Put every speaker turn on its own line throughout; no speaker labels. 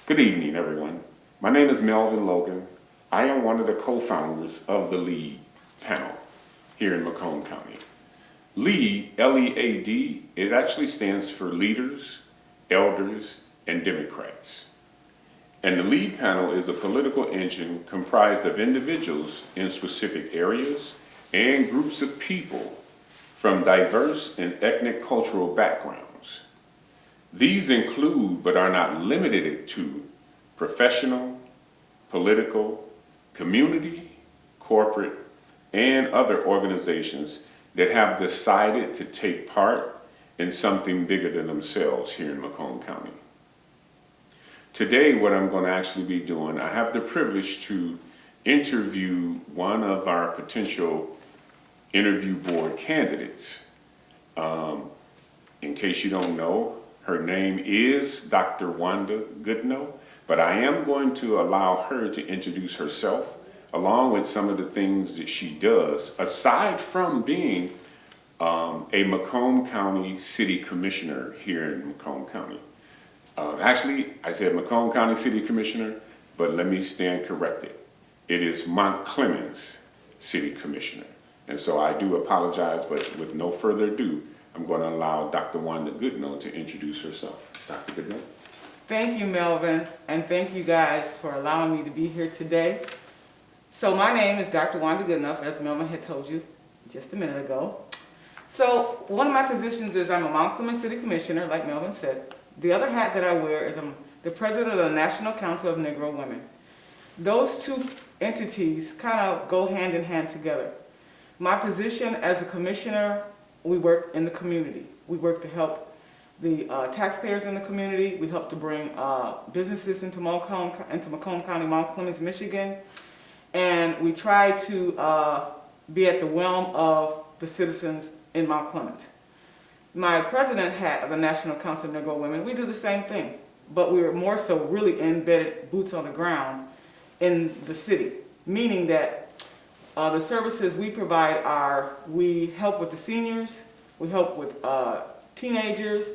Good evening, everyone. My name is Melvin Logan. I am one of the co-founders of the L.E.A.D panel here in Macomb County. L.E.A.D, L-E-A-D, it actually stands for Leaders, Elders, and Democrats. And the L.E.A.D panel is a political engine comprised of individuals in specific areas and groups of people from diverse and ethnic cultural backgrounds. These include, but are not limited to, professional, political, community, corporate, and other organizations that have decided to take part in something bigger than themselves here in Macomb County. Today, what I'm going to actually be doing, I have the privilege to interview one of our potential interview board candidates. In case you don't know, her name is Dr. Wanda Goodnow, but I am going to allow her to introduce herself along with some of the things that she does, aside from being a Macomb County City Commissioner here in Macomb County. Actually, I said Macomb County City Commissioner, but let me stand corrected. It is Mount Clemens City Commissioner. And so I do apologize, but with no further ado, I'm going to allow Dr. Wanda Goodnow to introduce herself. Dr. Goodnow.
Thank you, Melvin, and thank you guys for allowing me to be here today. So my name is Dr. Wanda Goodnow, as Melvin had told you just a minute ago. So one of my positions is I'm a Mount Clemens City Commissioner, like Melvin said. The other hat that I wear is I'm the president of the National Council of Negro Women. Those two entities kind of go hand in hand together. My position as a commissioner, we work in the community. We work to help the taxpayers in the community. We help to bring businesses into Macomb County, Mount Clemens, Michigan. And we try to be at the realm of the citizens in Mount Clemens. My president hat of the National Council of Negro Women, we do the same thing, but we're more so really embedded boots on the ground in the city, meaning that the services we provide are, we help with the seniors, we help with teenagers,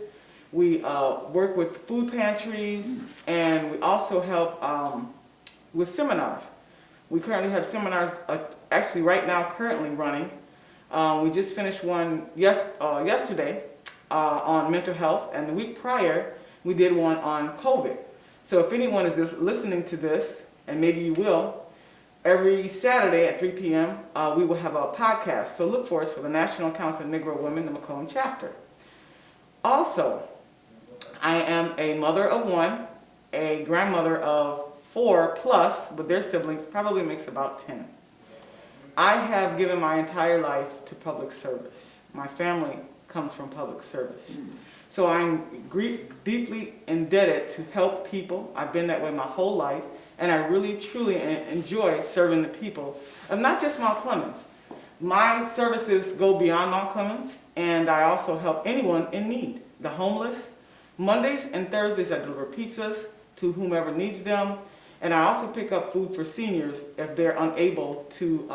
we work with food pantries, and we also help with seminars. We currently have seminars, actually right now currently running. We just finished one yesterday on mental health, and the week prior we did one on COVID. So if anyone is listening to this, and maybe you will, every Saturday at 3 p.m. We will have a podcast. So look for us for the National Council of Negro Women, the Macomb chapter. Also, I am a mother of one, a grandmother of 4 plus, with their siblings, probably makes about 10. I have given my entire life to public service. My family comes from public service. So I'm deeply indebted to help people. I've been that way my whole life, and I really, truly enjoy serving the people of not just Mount Clemens. My services go beyond Mount Clemens, and I also help anyone in need, the homeless. Mondays and Thursdays I deliver pizzas to whomever needs them. And I also pick up food for seniors if they're unable to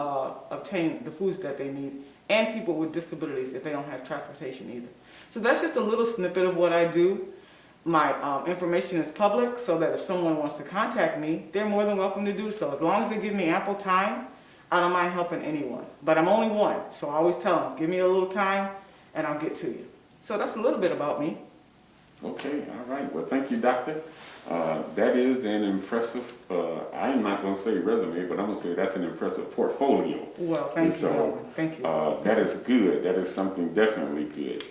obtain the foods that they need, and people with disabilities if they don't have transportation either. So that's just a little snippet of what I do. My information is public, so that if someone wants to contact me, they're more than welcome to do so. As long as they give me ample time, I don't mind helping anyone. But I'm only one, so I always tell them, give me a little time and I'll get to you. So that's a little bit about me.
Okay, all right. Well, thank you, Doctor. That is an impressive, I'm not going to say resume, but I'm going to say that's an impressive portfolio.
Well, thank you, Melvin. Thank you.
That is good. That is something definitely good.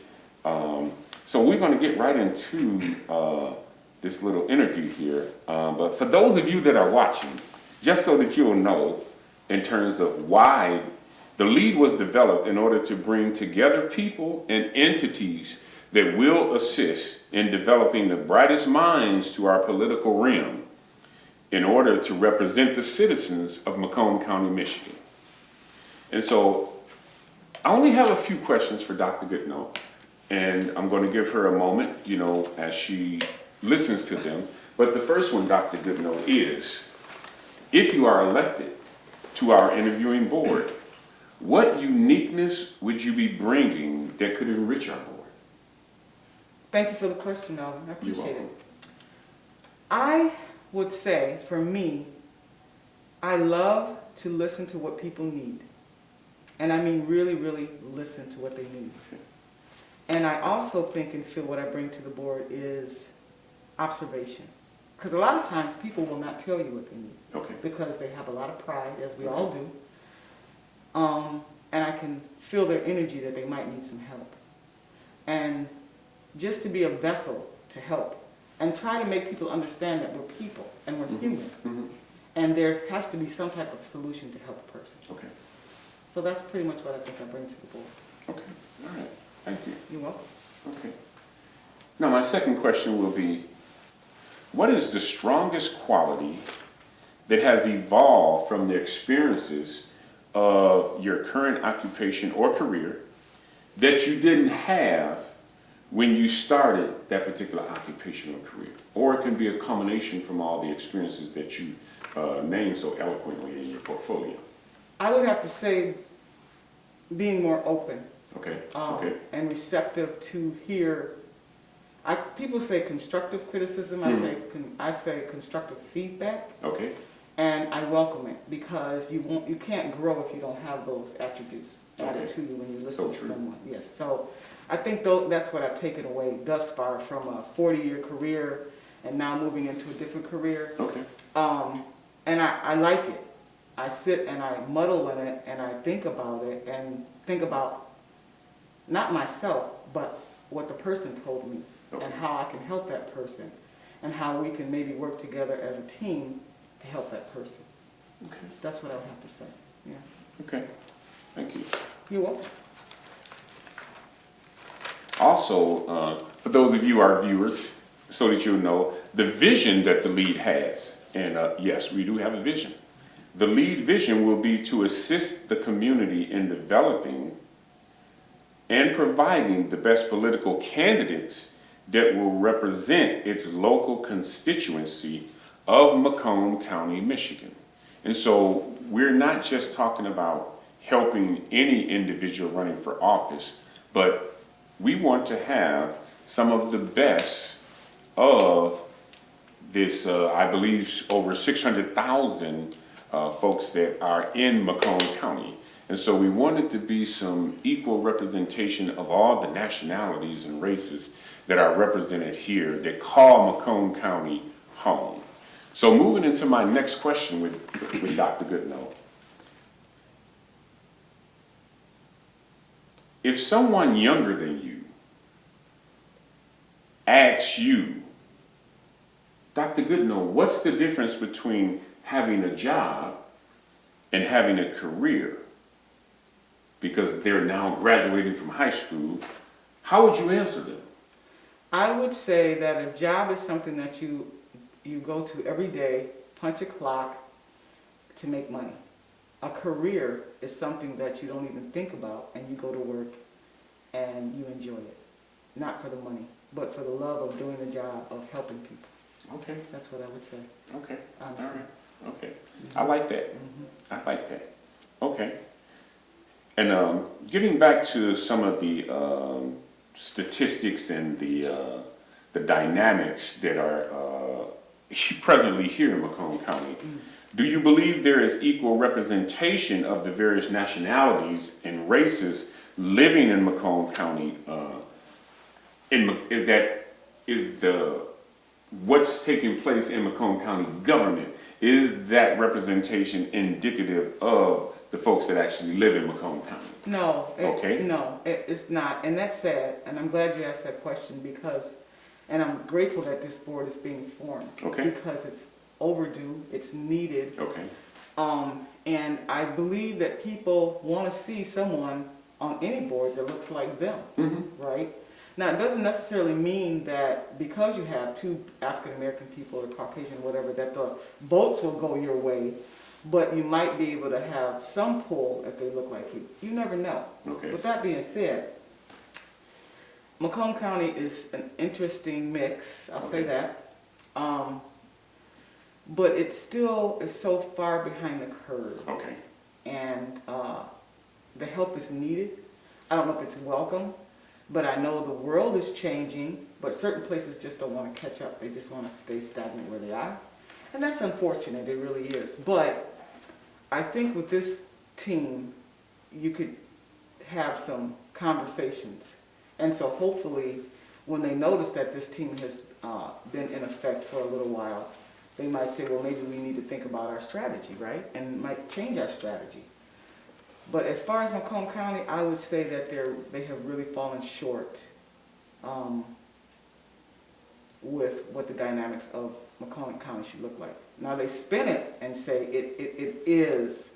So we're going to get right into this little interview here. But for those of you that are watching, just so that you'll know in terms of why the L.E.A.D was developed in order to bring together people and entities that will assist in developing the brightest minds to our political realm in order to represent the citizens of Macomb County, Michigan. And so I only have a few questions for Dr. Goodnow, and I'm going to give her a moment, as she listens to them. But the first one, Dr. Goodnow, is, if you are elected to our interviewing board, what uniqueness would you be bringing that could enrich our board?
Thank you for the question, Melvin. I appreciate it. I would say, for me, I love to listen to what people need. And I mean really, really listen to what they need. And I also think and feel what I bring to the board is observation. Because a lot of times people will not tell you what they need.
Okay.
Because they have a lot of pride, as we all do. And I can feel their energy that they might need some help. And just to be a vessel to help and try to make people understand that we're people and we're human.
Mm-hmm.
And there has to be some type of solution to help a person.
Okay.
So that's pretty much what I think I bring to the board.
Okay. All right. Thank you.
You're welcome.
Okay. Now, my second question will be, what is the strongest quality that has evolved from the experiences of your current occupation or career that you didn't have when you started that particular occupational career? Or it can be a combination from all the experiences that you named so eloquently in your portfolio.
I would have to say being more open.
Okay.
And receptive to hear. People say constructive criticism. I say constructive feedback.
Okay.
And I welcome it because you can't grow if you don't have those attributes added to you when you listen to someone. Yes. So I think that's what I've taken away thus far from a 40-year career and now moving into a different career.
Okay.
And I like it. I sit and I muddle in it and I think about it and think about not myself, but what the person told me and how I can help that person and how we can maybe work together as a team to help that person.
Okay.
That's what I would have to say. Yeah.
Okay. Thank you.
You're welcome.
Also, for those of you, our viewers, so that you'll know, the vision that the LEAD has, and yes, we do have a vision. The LEAD vision will be to assist the community in developing and providing the best political candidates that will represent its local constituency of Macomb County, Michigan. And so we're not just talking about helping any individual running for office, but we want to have some of the best of this, I believe, over 600,000 folks that are in Macomb County. And so we wanted to be some equal representation of all the nationalities and races that are represented here that call Macomb County home. So moving into my next question with Dr. Goodnow. If someone younger than you asks you, Dr. Goodnow, what's the difference between having a job and having a career? Because they're now graduating from high school, how would you answer them?
I would say that a job is something that you go to every day, punch a clock to make money. A career is something that you don't even think about and you go to work and you enjoy it. Not for the money, but for the love of doing the job of helping people.
Okay.
That's what I would say.
Okay.
Honestly.
All right. Okay. I like that. I like that. Okay. And getting back to some of the statistics and the dynamics that are presently here in Macomb County, do you believe there is equal representation of the various nationalities and races living in Macomb County? What's taking place in Macomb County government, is that representation indicative of the folks that actually live in Macomb County?
No.
Okay.
No, it's not. And that's sad. And I'm glad you asked that question because, and I'm grateful that this board is being formed.
Okay.
Because it's overdue, it's needed.
Okay.
And I believe that people want to see someone on any board that looks like them, right? Now, it doesn't necessarily mean that because you have two African American people or Caucasian, whatever, that the votes will go your way, but you might be able to have some pull if they look like you. You never know.
Okay.
With that being said, Macomb County is an interesting mix, I'll say that. But it still is so far behind the curve.
Okay.
And the help is needed. I don't know if it's welcome, but I know the world is changing, but certain places just don't want to catch up. They just want to stay stagnant where they are. And that's unfortunate, it really is. But I think with this team, you could have some conversations. And so hopefully, when they notice that this team has been in effect for a little while, they might say, well, maybe we need to think about our strategy, right? And might change our strategy. But as far as Macomb County, I would say that they have really fallen short with what the dynamics of Macomb County should look like. Now they spin it and say it is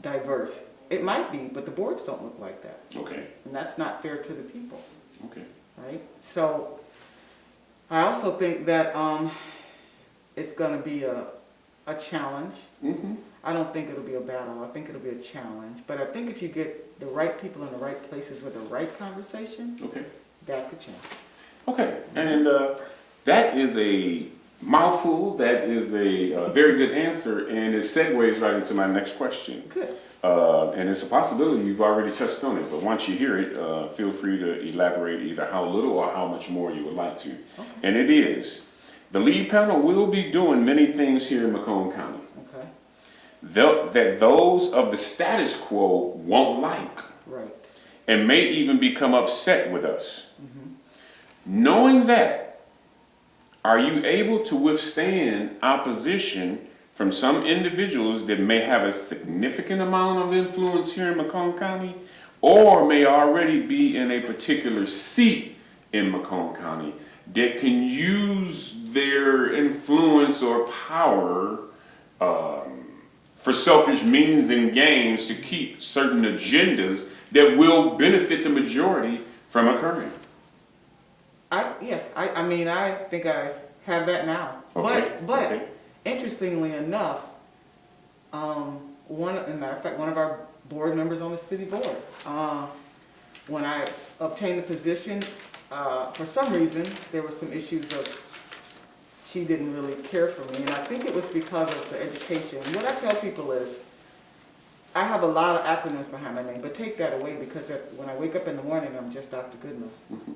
diverse. It might be, but the boards don't look like that.
Okay.
And that's not fair to the people,
Okay.
right? So I also think that it's going to be a challenge.
Mm-hmm.
I don't think it'll be a battle. I think it'll be a challenge. But I think if you get the right people in the right places with the right conversation,
Okay.
that could change.
Okay. And that is a mouthful. That is a very good answer, and it segues right into my next question.
Good.
And it's a possibility you've already touched on it, but once you hear it, feel free to elaborate either how little or how much more you would like to.
Okay.
And it is, the LEAD panel will be doing many things here in Macomb County
Okay.
that those of the status quo won't like
Right.
and may even become upset with us.
Mm-hmm.
Knowing that, are you able to withstand opposition from some individuals that may have a significant amount of influence here in Macomb County, or may already be in a particular seat in Macomb County that can use their influence or power for selfish means and gains to keep certain agendas that will benefit the majority from occurring?
I mean, I think I have that now.
Okay.
But
Okay.
interestingly enough, as a matter of fact, one of our board members on the city board, when I obtained the position, for some reason, there were some issues of she didn't really care for me, and I think it was because of the education. What I tell people is, I have a lot of acronyms behind my name, but take that away because when I wake up in the morning, I'm just Dr. Goodenough.
Mhm.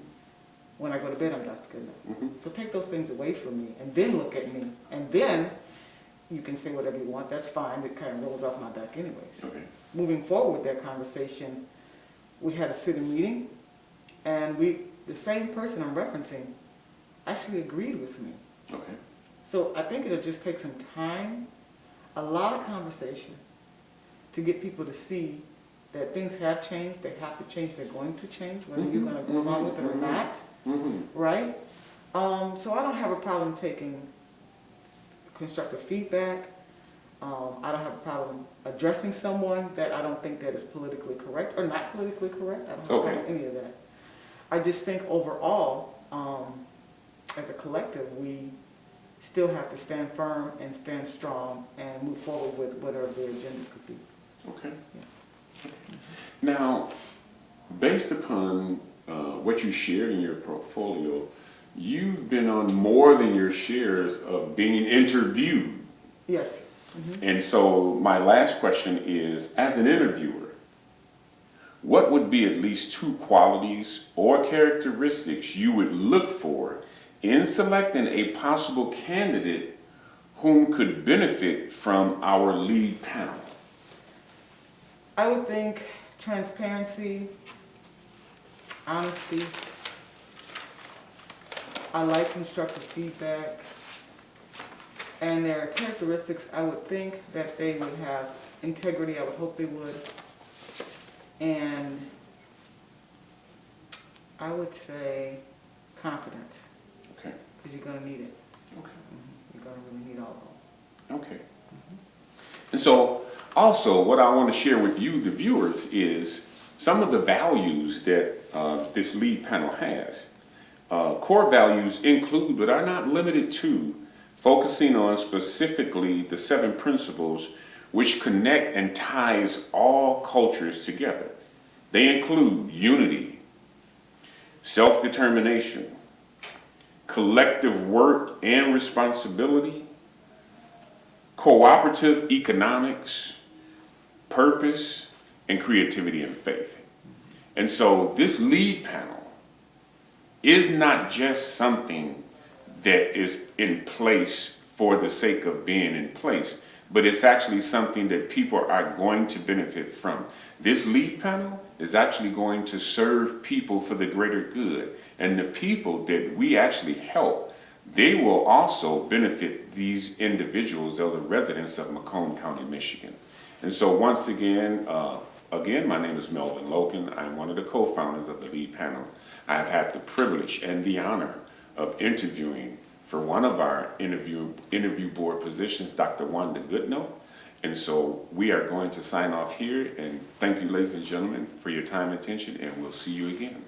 When I go to bed, I'm Dr. Goodenough.
Mhm.
So take those things away from me, and then look at me, and then you can say whatever you want. That's fine. It kind of rolls off my back anyways.
Okay.
Moving forward with that conversation, we had a city meeting, and the same person I'm referencing actually agreed with me.
Okay.
So I think it'll just take some time, a lot of conversation, to get people to see that things have changed, they have to change, they're going to change, whether you're going to go along with it or not,
Mm-hmm.
right? So I don't have a problem taking constructive feedback. I don't have a problem addressing someone that I don't think that is politically correct or not politically correct. I don't have a problem with any of that. I just think overall, as a collective, we still have to stand firm and stand strong and move forward with whatever the agenda could be.
Okay.
Yeah.
Now, based upon what you shared in your portfolio, you've been on more than your shares of being interviewed.
Yes. Mm-hmm.
And so my last question is, as an interviewer, what would be at least 2 qualities or characteristics you would look for in selecting a possible candidate whom could benefit from our LEAD panel?
I would think transparency, honesty. I like constructive feedback. And there are characteristics I would think that they would have integrity. I would hope they would. And I would say confidence,
Okay.
because you're going to need it.
Okay.
You're going to really need all of those.
Okay. And so also what I want to share with you, the viewers, is some of the values that this LEAD panel has. Core values include, but are not limited to, focusing on specifically the 7 principles which connect and ties all cultures together. They include unity, self-determination, collective work and responsibility, cooperative economics, purpose, and creativity and faith. And so this LEAD panel is not just something that is in place for the sake of being in place, but it's actually something that people are going to benefit from. This LEAD panel is actually going to serve people for the greater good, and the people that we actually help, they will also benefit these individuals or the residents of Macomb County, Michigan. And so once again, my name is Melvin Logan. I'm one of the co-founders of the LEAD panel. I have had the privilege and the honor of interviewing for one of our interview board positions, Dr. Wanda Goodnow. And so we are going to sign off here, and thank you, ladies and gentlemen, for your time and attention, and we'll see you again.